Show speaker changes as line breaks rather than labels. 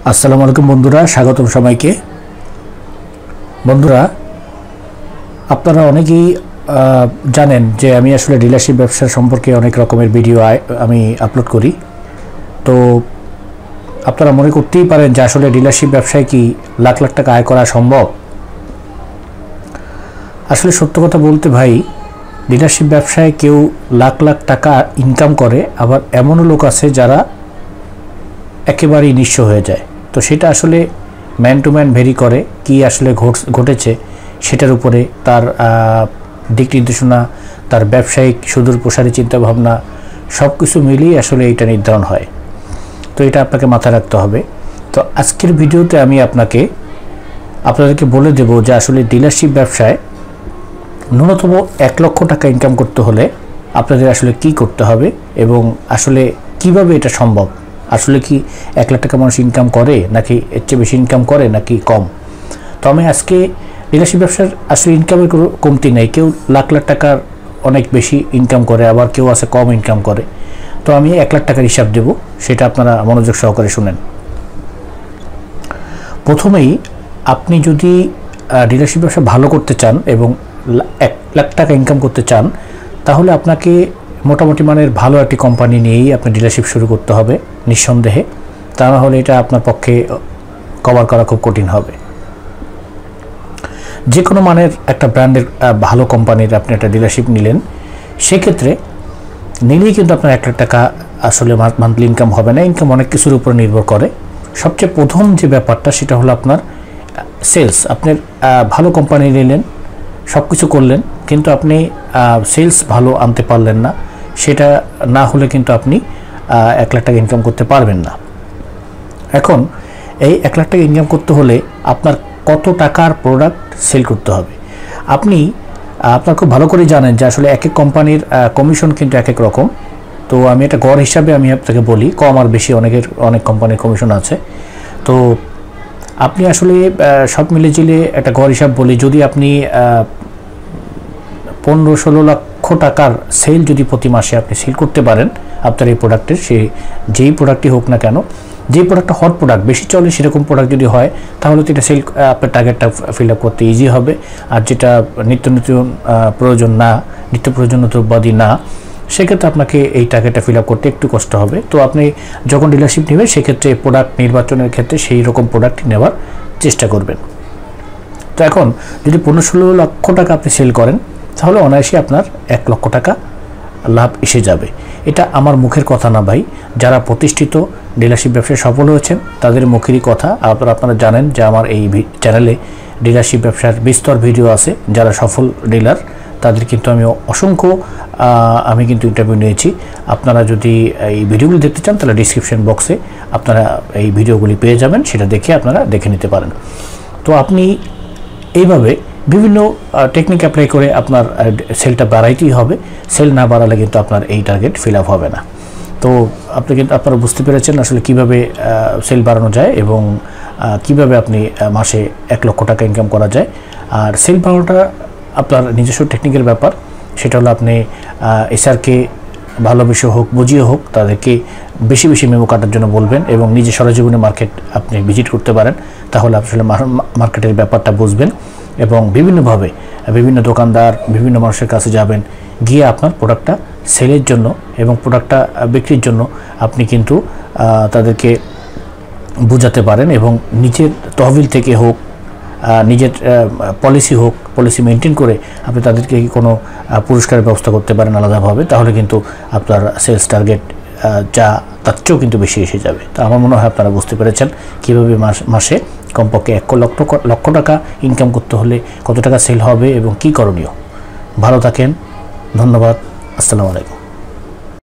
আসসালামু আলাইকুম বন্ধুরা, স্বাগতম সবাইকে। বন্ধুরা, আপনারা অনেকেই জানেন যে আমি আসলে ডিলারশিপ ব্যবসা সম্পর্কে অনেক রকমের ভিডিও আমি আপলোড করি। তো আপনারা মনে করতেই পারেন যে আসলে ডিলারশিপ ব্যবসায় কি লাখ লাখ টাকা আয় করা সম্ভব। আসলে সত্য কথা বলতে ভাই, ডিলারশিপ ব্যবসায় কেউ লাখ লাখ টাকা ইনকাম করে, আবার এমনও লোক আছে যারা একেবারেই নিঃস্ব হয়ে যায়। তো সেটা আসলে ম্যান টু ম্যান ভেরি করে, কি আসলে ঘটেছে সেটার উপরে তার দিক নির্দেশনা, তার ব্যবসায়িক সুদূর প্রসারী চিন্তাভাবনা সব কিছু মিলিয়ে আসলে এটা নির্ধারণ হয়। তো এটা আপনাকে মাথায় রাখতে হবে। তো আজকের ভিডিওতে আমি আপনাদেরকে বলে দেব যে আসলে ডিলারশিপ ব্যবসায় ন্যূনতম 1 লক্ষ টাকা ইনকাম করতে হলে আপনাদের আসলে কি করতে হবে এবং আসলে কিভাবে এটা সম্ভব। আসলে কি 1 লাখ টাকা মানুষ ইনকাম করে, নাকি এর চেয়ে বেশি ইনকাম করে, নাকি কম। তো আমি আজকে ডিলারশিপ ব্যবসার আসলে ইনকামের কোনো কমতি নেই। কেউ লাখ লাখ টাকার অনেক বেশি ইনকাম করে, আবার কেউ আছে কম ইনকাম করে। তো আমি 1 লাখ টাকার হিসাব দেব, সেটা আপনারা মনোযোগ সহকারে শুনেন। প্রথমেই আপনি যদি ডিলারশিপ ব্যবসা ভালো করতে চান এবং 1 লাখ টাকা ইনকাম করতে চান, তাহলে আপনাকে মোটামুটি মানের ভালো একটি কোম্পানি নিয়েই আপনি ডিলারশিপ শুরু করতে হবে নিঃসন্দেহে। তা না হলে এটা আপনার পক্ষে কভার করা খুব কঠিন হবে। যে কোনো মানের একটা ব্র্যান্ডের ভালো কোম্পানির আপনি একটা ডিলারশিপ নিলেন, সেক্ষেত্রে নিলেই কিন্তু আপনার 1 লাখ টাকা আসলে মান্থলি ইনকাম হবে না। ইনকাম অনেক কিছুর উপর নির্ভর করে। সবচেয়ে প্রথম যে ব্যাপারটা সেটা হলো আপনার সেলস। আপনার ভালো কোম্পানি নিলেন, সব কিছু করলেন, কিন্তু আপনি সেলস ভালো আনতে পারলেন না। সেটা না হলে কিন্তু আপনি 1 লাখ টাকা ইনকাম করতে পারবেন না। এখন এই 1 লাখ টাকা ইনকাম করতে হলে আপনার কত টাকার প্রোডাক্ট সেল করতে হবে। আপনার খুব ভালো করে জানেন যে আসলে এক এক কোম্পানির কমিশন কিন্তু এক এক রকম। তো আমি এটা গড় হিসাবে আমি আপনাকে বলি, কম আর বেশি অনেক কোম্পানির কমিশন আছে। তো আপনি আসলে সব মিলে একটা গড় হিসাব বলি, যদি আপনি 15-16 লক্ষ টাকার সেল যদি প্রতি মাসে আপনি সেল করতে পারেন আপনার এই প্রোডাক্টের, যেই প্রোডাক্টই হোক না কেন, যেই প্রোডাক্টটা হট প্রোডাক্ট বেশি চলে সেরকম প্রোডাক্ট যদি হয়, তাহলে তো এটা সেল আপনার টার্গেটটা ফিল আপ করতে ইজি হবে। আর যেটা নিত্য প্রয়োজনীয় দ্রব্যাদি না, সেক্ষেত্রে আপনাকে এই টার্গেটটা ফিল আপ করতে একটু কষ্ট হবে। তো আপনি যখন ডিলারশিপ নেবেন, সেক্ষেত্রে প্রোডাক্ট নির্বাচনের ক্ষেত্রে সেই রকম প্রোডাক্টই নেওয়ার চেষ্টা করবেন। তো এখন যদি 15-16 লক্ষ টাকা আপনি সেল করেন, তাহলে অনায়াসে আপনার 1 লক্ষ টাকা লাভ এসে যাবে। এটা আমার মুখের কথা না ভাই, যারা প্রতিষ্ঠিত ডিলারশিপ ব্যবসায় সফল হয়েছেন তাদের মুখেরই কথা। আপনারা জানেন যে আমার এই চ্যানেলে ডিলারশিপ ব্যবসার বিস্তর ভিডিও আছে। যারা সফল ডিলার তাদের কিন্তু আমি কিন্তু ইন্টারভিউ নিয়েছি। আপনারা যদি এই ভিডিওগুলি দেখতে চান, তাহলে ডিসক্রিপশন বক্সে আপনারা এই ভিডিওগুলি পেয়ে যাবেন, সেটা দেখে আপনারা দেখে নিতে পারেন। তো আপনি এইভাবে বিভিন্ন টেকনিক অ্যাপ্লাই করে আপনার সেলটা বাড়াইতেই হবে। সেল না বাড়ালে কিন্তু আপনার এই টার্গেট ফিল আপ হবে না। তো আপনারা বুঝতে পেরেছেন আসলে কিভাবে সেল বাড়ানো যায় এবং কিভাবে আপনি মাসে 1 লক্ষ টাকা ইনকাম করা যায়। আর সেল বাড়ানোটা আপনার নিজস্ব টেকনিকের ব্যাপার। সেটা হলো আপনি এসআরকে ভালোবেসে হোক, বুঝিয়ে হোক, তাদেরকে বেশি বেশি মেমো কাটার জন্য বলবেন এবং নিজে সরজীবনে মার্কেট আপনি ভিজিট করতে পারেন। তাহলে আসলে মার্কেটের ব্যাপারটা বুঝবেন এবং বিভিন্নভাবে বিভিন্ন দোকানদার, বিভিন্ন মানুষের কাছে যাবেন, গিয়ে আপনার প্রোডাক্টটা সেলের জন্য এবং প্রোডাক্টটা বিক্রির জন্য আপনি কিন্তু তাদেরকে বোঝাতে পারেন এবং নিজের তহবিল থেকে হোক, নিজের পলিসি মেনটেন করে আপনি তাদেরকে কোনো পুরস্কারের ব্যবস্থা করতে পারেন আলাদাভাবে। তাহলে কিন্তু আপনার সেলস টার্গেট তার চেয়েও কিন্তু বেশি এসে যাবে। তো আমার মনে হয় আপনারা বুঝতে পেরেছেন কীভাবে মাসে কমপক্ষে 1 লক্ষ টাকা ইনকাম করতে হলে কত টাকা সেল হবে এবং কী করণীয়। ভালো থাকেন, ধন্যবাদ, আসসালামু আলাইকুম।